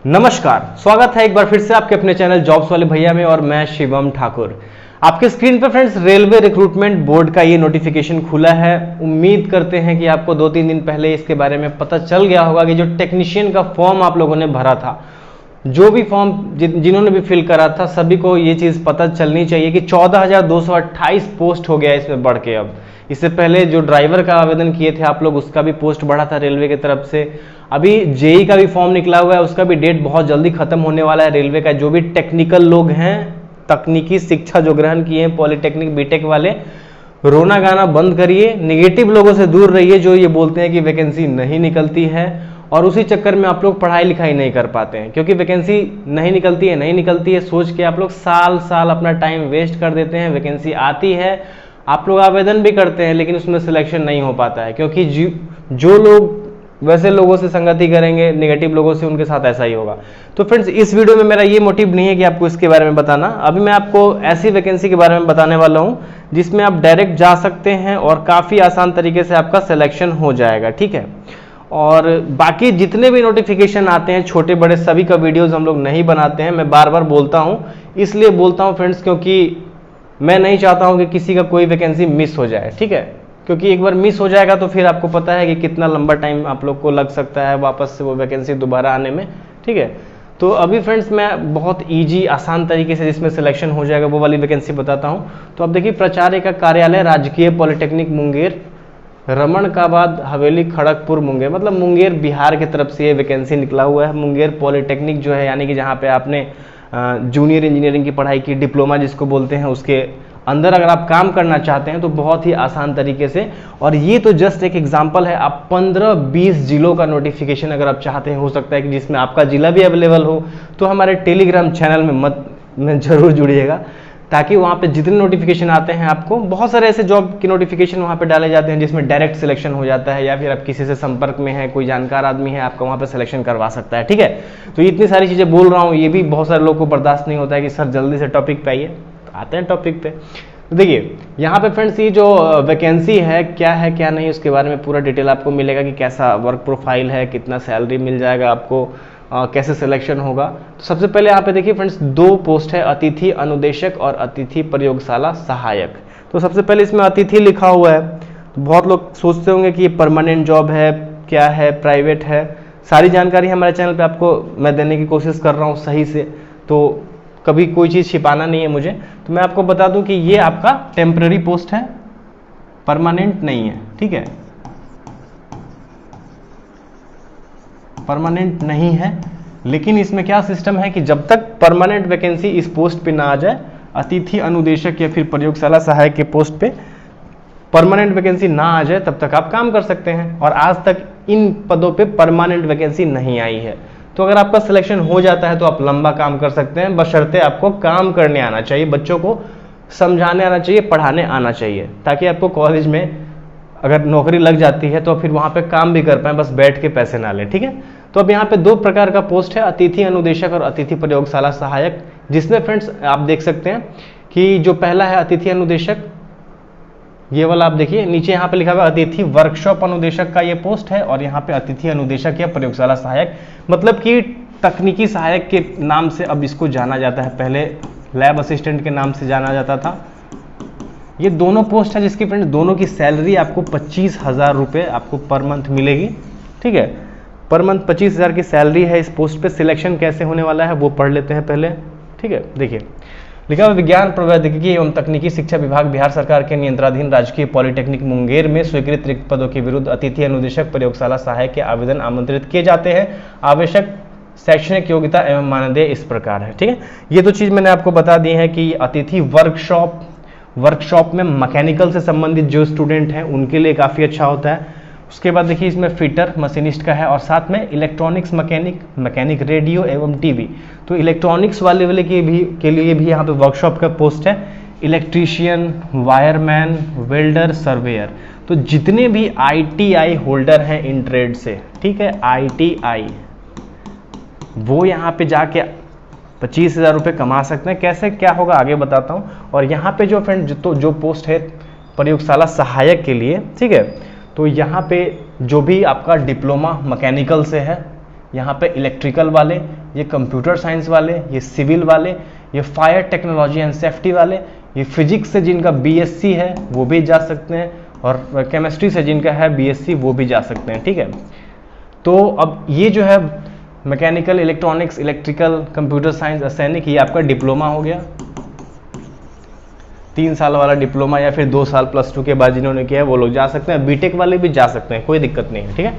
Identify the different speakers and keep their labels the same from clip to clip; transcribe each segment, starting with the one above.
Speaker 1: नमस्कार, स्वागत है एक बार फिर से आपके अपने चैनल जॉब्स वाले भैया में और मैं शिवम ठाकुर। आपके स्क्रीन पर फ्रेंड्स रेलवे रिक्रूटमेंट बोर्ड का ये नोटिफिकेशन खुला है। उम्मीद करते हैं कि आपको 2-3 दिन पहले इसके बारे में पता चल गया होगा कि जो टेक्नीशियन का फॉर्म आप लोगों ने भरा था, जो भी फॉर्म जिन्होंने भी फिल करा था, सभी को ये चीज़ पता चलनी चाहिए कि 14,228 पोस्ट हो गया इसमें बढ़ के। अब इससे पहले जो ड्राइवर का आवेदन किए थे आप लोग, उसका भी पोस्ट बढ़ा था रेलवे की तरफ से। अभी जेई का भी फॉर्म निकला हुआ है, उसका भी डेट बहुत जल्दी खत्म होने वाला है रेलवे का। जो भी टेक्निकल लोग हैं, तकनीकी शिक्षा जो ग्रहण किए हैं, पॉलिटेक्निक बीटेक वाले, रोना गाना बंद करिए, नेगेटिव लोगों से दूर रहिए जो ये बोलते हैं कि वैकेंसी नहीं निकलती है, और उसी चक्कर में आप लोग पढ़ाई लिखाई नहीं कर पाते हैं। क्योंकि वैकेंसी नहीं निकलती है सोच के आप लोग साल साल अपना टाइम वेस्ट कर देते हैं। वैकेंसी आती है, आप लोग आवेदन भी करते हैं, लेकिन उसमें सिलेक्शन नहीं हो पाता है। क्योंकि जो लोग वैसे लोगों से संगति करेंगे, नेगेटिव लोगों से, उनके साथ ऐसा ही होगा। तो फ्रेंड्स, इस वीडियो में मेरा ये मोटिव नहीं है कि आपको इसके बारे में बताना। अभी मैं आपको ऐसी वैकेंसी के बारे में बताने वाला हूं जिसमें आप डायरेक्ट जा सकते हैं और काफ़ी आसान तरीके से आपका सिलेक्शन हो जाएगा, ठीक है। और बाकी जितने भी नोटिफिकेशन आते हैं, छोटे बड़े, सभी का वीडियोज़ हम लोग नहीं बनाते हैं। मैं बार बार बोलता हूँ, इसलिए बोलता हूँ फ्रेंड्स, क्योंकि मैं नहीं चाहता हूँ कि किसी का कोई वैकेंसी मिस हो जाए, ठीक है। क्योंकि एक बार मिस हो जाएगा तो फिर आपको पता है कि कितना लंबा टाइम आप लोग को लग सकता है वापस से वो वैकेंसी दोबारा आने में, ठीक है। तो अभी फ्रेंड्स मैं बहुत ईजी आसान तरीके से जिसमें सिलेक्शन हो जाएगा वो वाली वैकेंसी बताता हूँ। तो अब देखिए, प्राचार्य का कार्यालय, राजकीय पॉलिटेक्निक मुंगेर, रमणकाबाद हवेली, खड़गपुर, मुंगेर, मतलब मुंगेर बिहार की तरफ से ये वैकेंसी निकला हुआ है। मुंगेर पॉलिटेक्निक जो है, यानी कि जहाँ पे आपने जूनियर इंजीनियरिंग की पढ़ाई की, डिप्लोमा जिसको बोलते हैं, उसके अंदर अगर आप काम करना चाहते हैं तो बहुत ही आसान तरीके से। और ये तो जस्ट एक एग्जांपल है। आप 15-20 जिलों का नोटिफिकेशन अगर आप चाहते हैं, हो सकता है कि जिसमें आपका जिला भी अवेलेबल हो, तो हमारे टेलीग्राम चैनल में जरूर जुड़िएगा, ताकि वहाँ पे जितने नोटिफिकेशन आते हैं, आपको बहुत सारे ऐसे जॉब के नोटिफिकेशन वहाँ पे डाले जाते हैं जिसमें डायरेक्ट सिलेक्शन हो जाता है, या फिर आप किसी से संपर्क में है, कोई जानकार आदमी है, आपका वहाँ पे सिलेक्शन करवा सकता है, ठीक है। तो इतनी सारी चीज़ें बोल रहा हूँ, ये भी बहुत सारे लोगों को बर्दाश्त नहीं होता है कि सर जल्दी से टॉपिक पे आइए। तो आते हैं टॉपिक पे। तो देखिए, यहाँ पे फ्रेंड्स, ये जो वैकेंसी है क्या नहीं, उसके बारे में पूरा डिटेल आपको मिलेगा कि कैसा वर्क प्रोफाइल है, कितना सैलरी मिल जाएगा आपको, कैसे सिलेक्शन होगा। तो सबसे पहले यहाँ पे देखिए फ्रेंड्स, 2 पोस्ट है, अतिथि अनुदेशक और अतिथि प्रयोगशाला सहायक। तो सबसे पहले इसमें अतिथि लिखा हुआ है। तो बहुत लोग सोचते होंगे कि ये परमानेंट जॉब है, क्या है, प्राइवेट है। सारी जानकारी हमारे चैनल पे आपको मैं देने की कोशिश कर रहा हूँ सही से, तो कभी कोई चीज़ छिपाना नहीं है मुझे। तो मैं आपको बता दूं कि ये आपका टेम्पररी पोस्ट है, परमानेंट नहीं है, ठीक है, परमानेंट नहीं है। लेकिन इसमें क्या सिस्टम है कि जब तक परमानेंट वैकेंसी इस पोस्ट पे ना आ जाए, अतिथि अनुदेशक या फिर प्रयोगशाला सहायक के पोस्ट पे परमानेंट वैकेंसी ना आ जाए, तब तक आप काम कर सकते हैं। और आज तक इन पदों पे परमानेंट वैकेंसी नहीं आई है। तो अगर आपका सिलेक्शन हो जाता है तो आप लंबा काम कर सकते हैं, बशर्ते आपको काम करने आना चाहिए, बच्चों को समझाने आना चाहिए, पढ़ाने आना चाहिए, ताकि आपको कॉलेज में अगर नौकरी लग जाती है तो फिर वहाँ पे काम भी कर पाएँ, बस बैठ के पैसे ना लें, ठीक है। तो अब यहाँ पे 2 प्रकार का पोस्ट है, अतिथि अनुदेशक और अतिथि प्रयोगशाला सहायक, जिसमें फ्रेंड्स आप देख सकते हैं कि जो पहला है अतिथि अनुदेशक, ये वाला आप देखिए नीचे यहाँ पे लिखा हुआ अतिथि वर्कशॉप अनुदेशक का ये पोस्ट है, और यहाँ पे अतिथि अनुदेशक या प्रयोगशाला सहायक, मतलब कि तकनीकी सहायक के नाम से अब इसको जाना जाता है। पहले लैब असिस्टेंट के नाम से जाना जाता था। ये दोनों पोस्ट है जिसकी फ्रेंड दोनों की सैलरी आपको 25,000 रुपये आपको पर मंथ मिलेगी, ठीक है। पर मंथ 25,000 की सैलरी है इस पोस्ट पे। सिलेक्शन कैसे होने वाला है वो पढ़ लेते हैं पहले, ठीक है। देखिए लिखा हुआ, विज्ञान प्रौद्योगिकी एवं तकनीकी शिक्षा विभाग बिहार सरकार के नियंत्रणाधीन राजकीय पॉलिटेक्निक मुंगेर में स्वीकृत रिक्त पदों के विरुद्ध अतिथि अनुदेशक प्रयोगशाला सहायक के आवेदन आमंत्रित किए जाते हैं। आवश्यक शैक्षणिक योग्यता एवं मानदेय इस प्रकार है, ठीक है। ये तो चीज़ मैंने आपको बता दी है कि अतिथि वर्कशॉप में मैकेनिकल से संबंधित जो स्टूडेंट हैं उनके लिए काफ़ी अच्छा होता है। उसके बाद देखिए, इसमें फिटर मशीनिस्ट का है, और साथ में इलेक्ट्रॉनिक्स मैकेनिक रेडियो एवं टीवी। तो इलेक्ट्रॉनिक्स वाले के लिए भी यहाँ पे वर्कशॉप का पोस्ट है। Electrician, wireman, welder, surveyor. तो जितने भी ITI होल्डर हैं इन ट्रेड से, ठीक है, ITI, वो यहाँ पे जाके 25,000 रुपये कमा सकते हैं। कैसे क्या होगा आगे बताता हूँ। और यहाँ पे जो फ्रेंड जो पोस्ट है प्रयोगशाला सहायक के लिए, ठीक है, तो यहाँ पे जो भी आपका डिप्लोमा मैकेनिकल से है यहाँ पे इलेक्ट्रिकल वाले, ये कंप्यूटर साइंस वाले, ये सिविल वाले, ये फायर टेक्नोलॉजी एंड सेफ्टी वाले, ये फिजिक्स से जिनका बीएससी है वो भी जा सकते हैं, और केमिस्ट्री से जिनका है बीएससी वो भी जा सकते हैं। ठीक है, तो अब ये जो है mechanical, electronics, electrical, computer science, असैनिक, ये आपका डिप्लोमा हो गया, 3 साल वाला डिप्लोमा, या फिर 2 साल +2 के बाद जिन्होंने किया है वो लोग जा सकते हैं। बीटेक वाले भी जा सकते हैं, कोई दिक्कत नहीं है। ठीक है,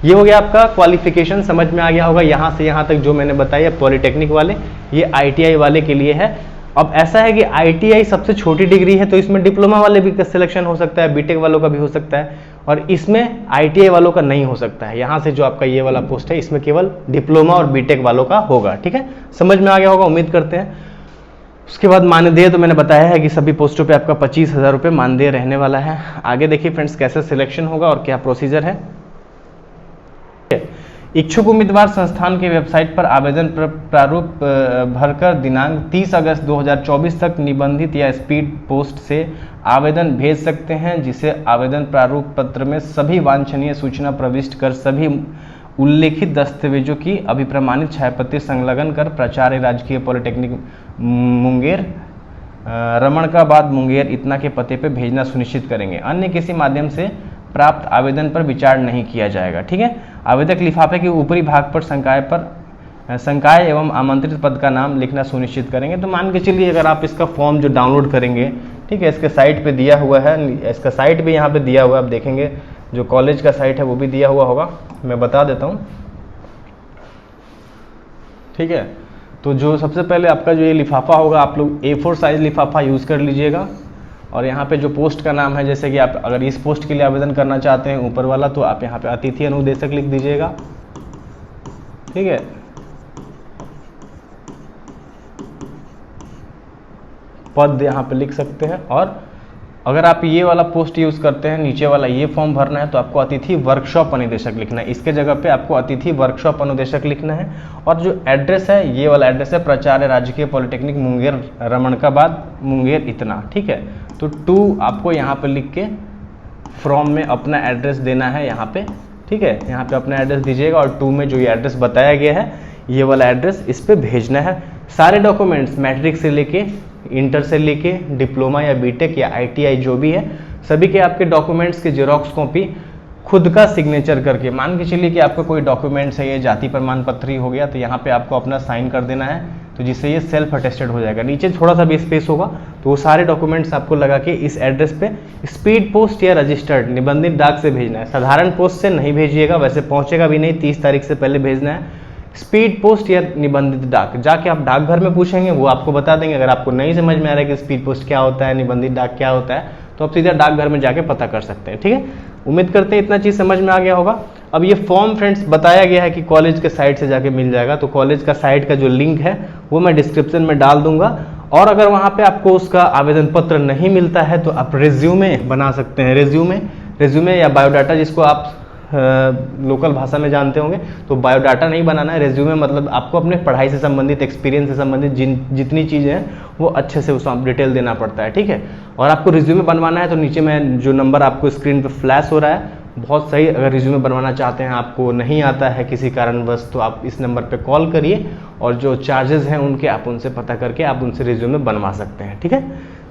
Speaker 1: ये हो गया आपका क्वालिफिकेशन, समझ में आ गया होगा। यहाँ से यहाँ तक जो मैंने बताया पॉलिटेक्निक वाले, ये आईटीआई वाले के लिए है। अब ऐसा है कि आईटीआई सबसे छोटी डिग्री है, तो इसमें डिप्लोमा वाले भी सिलेक्शन हो सकता है, बीटेक वालों का भी हो सकता है, और इसमें आईटीआई वालों का नहीं हो सकता है। यहाँ से जो आपका ये वाला पोस्ट है इसमें केवल डिप्लोमा और बीटेक वालों का होगा। ठीक है, समझ में आ गया होगा, उम्मीद करते हैं। उसके बाद मानदेय तो मैंने बताया है कि सभी पोस्टों पे आपका 25,000 रुपये मानदेय रहने वाला है। आगे देखिए फ्रेंड्स कैसे सिलेक्शन होगा और क्या प्रोसीजर है। इच्छुक उम्मीदवार संस्थान की वेबसाइट पर आवेदन प्रारूप भरकर दिनांक 30 अगस्त 2024 तक निबंधित या स्पीड पोस्ट से आवेदन भेज सकते हैं, जिसे आवेदन प्रारूप पत्र में सभी वांछनीय सूचना प्रविष्ट कर सभी उल्लेखित दस्तावेजों की अभिप्रमाणित छायाप्रति संलग्न कर प्राचार्य राजकीय पॉलिटेक्निक मुंगेर रमणकाबाद मुंगेर इतना के पते पर भेजना सुनिश्चित करेंगे। अन्य किसी माध्यम से प्राप्त आवेदन पर विचार नहीं किया जाएगा। ठीक है, आवेदक लिफाफे के ऊपरी भाग पर संकाय एवं आमंत्रित पद का नाम लिखना सुनिश्चित करेंगे। तो मान के चलिए अगर आप इसका फॉर्म जो डाउनलोड करेंगे, ठीक है, इसके साइट पे दिया हुआ है, इसका साइट भी यहाँ पे दिया हुआ है, आप देखेंगे जो कॉलेज का साइट है वो भी दिया हुआ होगा, मैं बता देता हूँ। ठीक है, तो जो सबसे पहले आपका जो ये लिफाफा होगा, आप लोग A4 साइज लिफाफा यूज़ कर लीजिएगा, और यहाँ पे जो पोस्ट का नाम है, जैसे कि आप अगर इस पोस्ट के लिए आवेदन करना चाहते हैं ऊपर वाला, तो आप यहाँ पे अतिथि अनुदेशक लिख दीजिएगा। ठीक है, पद यहाँ पे लिख सकते हैं। और अगर आप ये वाला पोस्ट यूज़ करते हैं, नीचे वाला ये फॉर्म भरना है, तो आपको अतिथि वर्कशॉप अनुदेशक लिखना है। इसके जगह पे आपको अतिथि वर्कशॉप अनुदेशक लिखना है। और जो एड्रेस है, ये वाला एड्रेस है प्राचार्य राजकीय पॉलिटेक्निक मुंगेर रमणकाबाद मुंगेर इतना। ठीक है, तो 2 आपको यहाँ पे लिख के फॉर्म में अपना एड्रेस देना है यहाँ पे। ठीक है, यहाँ पे अपना एड्रेस दीजिएगा, और 2 में जो ये एड्रेस बताया गया है, ये वाला एड्रेस इस पे भेजना है। सारे डॉक्यूमेंट्स मैट्रिक से लेके, इंटर से लेके, डिप्लोमा या बीटेक या आईटीआई जो भी है, सभी के आपके डॉक्यूमेंट्स के जेरोक्स कॉपी खुद का सिग्नेचर करके, मान के चलिए कि आपका कोई डॉक्यूमेंट्स है, ये जाति प्रमाण पत्र ही हो गया, तो यहाँ पे आपको अपना साइन कर देना है, तो जिससे ये सेल्फ अटेस्टेड हो जाएगा। नीचे थोड़ा सा भी स्पेस होगा, तो वो सारे डॉक्यूमेंट्स आपको लगा के इस एड्रेस पे स्पीड पोस्ट या रजिस्टर्ड निबंधित डाक से भेजना है। साधारण पोस्ट से नहीं भेजिएगा, वैसे पहुंचेगा भी नहीं, 30 तारीख से पहले भेजना है। स्पीड पोस्ट या निबंधित डाक, जाके आप डाकघर में पूछेंगे, वो आपको बता देंगे। अगर आपको नहीं समझ में आ रहा है कि स्पीड पोस्ट क्या होता है, निबंधित डाक क्या होता है, तो आप सीधा डाकघर में जाके पता कर सकते हैं। ठीक है, उम्मीद करते हैं इतना चीज़ समझ में आ गया होगा। अब ये फॉर्म फ्रेंड्स बताया गया है कि कॉलेज के साइट से जाके मिल जाएगा, तो कॉलेज का साइट का जो लिंक है वो मैं डिस्क्रिप्शन में डाल दूंगा। और अगर वहाँ पे आपको उसका आवेदन पत्र नहीं मिलता है, तो आप रेज्यूमे बना सकते हैं। रेज्यूमे या बायोडाटा, जिसको आप लोकल भाषा में जानते होंगे, तो बायोडाटा नहीं बनाना है। रेज्यूमे मतलब आपको अपने पढ़ाई से संबंधित, एक्सपीरियंस से संबंधित जितनी चीज़ें हैं वो अच्छे से उसको डिटेल देना पड़ता है। ठीक है, और आपको रिज्यूमे बनवाना है, तो नीचे में जो नंबर आपको स्क्रीन पे फ्लैश हो रहा है, बहुत सही। अगर रिज्यूमे बनवाना चाहते हैं, आपको नहीं आता है किसी कारणवश, तो आप इस नंबर पे कॉल करिए, और जो चार्जेस हैं उनके आप उनसे पता करके आप उनसे रिज्यूमे बनवा सकते हैं। ठीक है,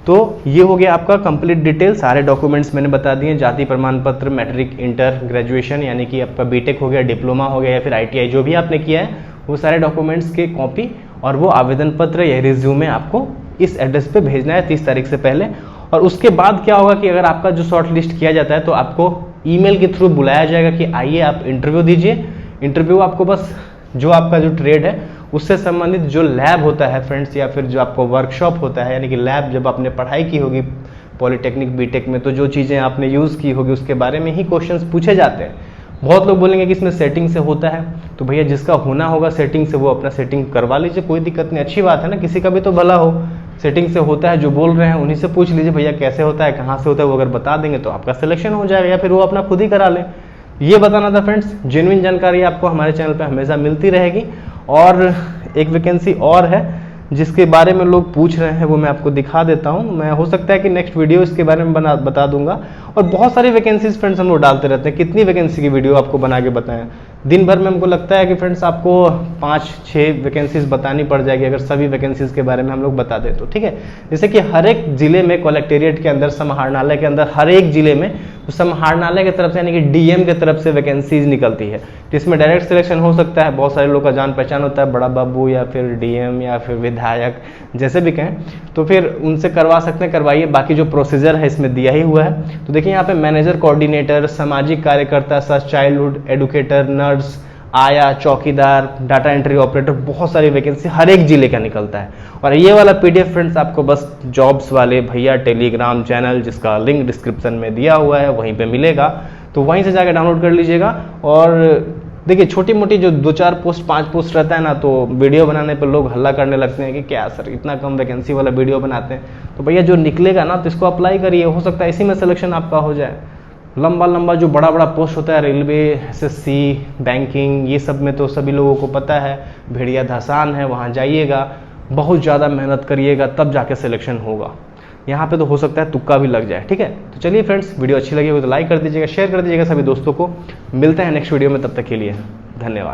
Speaker 1: तो ये हो गया आपका कंप्लीट डिटेल। सारे डॉक्यूमेंट्स मैंने बता दिए, जाति प्रमाण पत्र, मैट्रिक, इंटर, ग्रेजुएशन यानी कि आपका बीटेक हो गया, डिप्लोमा हो गया, या फिर आईटीआई जो भी आपने किया है, वो सारे डॉक्यूमेंट्स के कॉपी और वो आवेदन पत्र या रिज्यूमे आपको इस एड्रेस पे भेजना है 30 तारीख से पहले। और उसके बाद क्या होगा कि अगर आपका जो शॉर्ट लिस्ट किया जाता है, तो आपको ईमेल के थ्रू बुलाया जाएगा कि आइए आप इंटरव्यू दीजिए। इंटरव्यू आपको बस जो आपका जो ट्रेड है उससे संबंधित जो लैब होता है फ्रेंड्स, या फिर जो आपको वर्कशॉप होता है, यानी कि लैब जब आपने पढ़ाई की होगी पॉलिटेक्निक बीटेक में, तो जो चीज़ें आपने यूज़ की होगी उसके बारे में ही क्वेश्चंस पूछे जाते हैं। बहुत लोग बोलेंगे कि इसमें सेटिंग से होता है, तो भैया जिसका होना होगा सेटिंग से वो अपना सेटिंग करवा लीजिए, कोई दिक्कत नहीं, अच्छी बात है ना, किसी का भी तो भला हो। सेटिंग से होता है, जो बोल रहे हैं उन्हीं से पूछ लीजिए भैया कैसे होता है, कहाँ से होता है, वो अगर बता देंगे तो आपका सिलेक्शन हो जाएगा, या फिर वो अपना खुद ही करा लें। ये बताना था फ्रेंड्स, जेन्युइन जानकारी आपको हमारे चैनल पर हमेशा मिलती रहेगी। और एक वैकेंसी और है जिसके बारे में लोग पूछ रहे हैं, वो मैं आपको दिखा देता हूँ। मैं हो सकता है कि नेक्स्ट वीडियो इसके बारे में बता दूंगा। और बहुत सारी वैकेंसीज फ्रेंड्स हम लोग डालते रहते हैं, कितनी वैकेंसी की वीडियो आपको बना के बताएं। दिन भर में हमको लगता है कि फ्रेंड्स आपको 5-6 वैकेंसीज बतानी पड़ जाएगी अगर सभी वैकेंसीज के बारे में हम लोग बता दें तो, ठीक है। जैसे कि हर एक जिले में कलेक्टेरिएट के अंदर, समाहरणालय के अंदर, हर एक जिले में समाहरणालय की तरफ से यानी कि डीएम की तरफ से वैकेंसीज निकलती है, जिसमें डायरेक्ट सिलेक्शन हो सकता है। बहुत सारे लोग का जान पहचान होता है, बड़ा बाबू या फिर डीएम या फिर विधायक, जैसे भी कहें, तो फिर उनसे करवा सकते हैं, करवाइए। बाकी जो प्रोसीजर है इसमें दिया ही हुआ है। तो देखिए यहाँ पे मैनेजर, कोऑर्डिनेटर, सामाजिक कार्यकर्ता, सच चाइल्डहुड एडुकेटर, नर्स, आया, चौकीदार, डाटा एंट्री ऑपरेटर, बहुत सारी वैकेंसी हर एक जिले का निकलता है। और ये वाला पीडीएफ फ्रेंड्स आपको बस जॉब्स वाले भैया टेलीग्राम चैनल, जिसका लिंक डिस्क्रिप्शन में दिया हुआ है, वहीं पे मिलेगा, तो वहीं से जाकर डाउनलोड कर लीजिएगा। और देखिए छोटी मोटी जो 2-4 पोस्ट 5 पोस्ट रहता है ना, तो वीडियो बनाने पर लोग हल्ला करने लगते हैं कि क्या सर इतना कम वैकेंसी वाला वीडियो बनाते हैं। तो भैया जो निकलेगा ना तो इसको अप्लाई करिए, हो सकता है इसी में सिलेक्शन आपका हो जाए। लंबा लंबा जो बड़ा बड़ा पोस्ट होता है, रेलवे, एसएससी, बैंकिंग, ये सब में तो सभी लोगों को पता है भेड़िया धसान है, वहाँ जाइएगा, बहुत ज़्यादा मेहनत करिएगा तब जाके सिलेक्शन होगा। यहाँ पे तो हो सकता है तुक्का भी लग जाए, ठीक है। तो चलिए फ्रेंड्स, वीडियो अच्छी लगी हो तो लाइक कर दीजिएगा, शेयर कर दीजिएगा सभी दोस्तों को। मिलते हैं नेक्स्ट वीडियो में, तब तक के लिए धन्यवाद।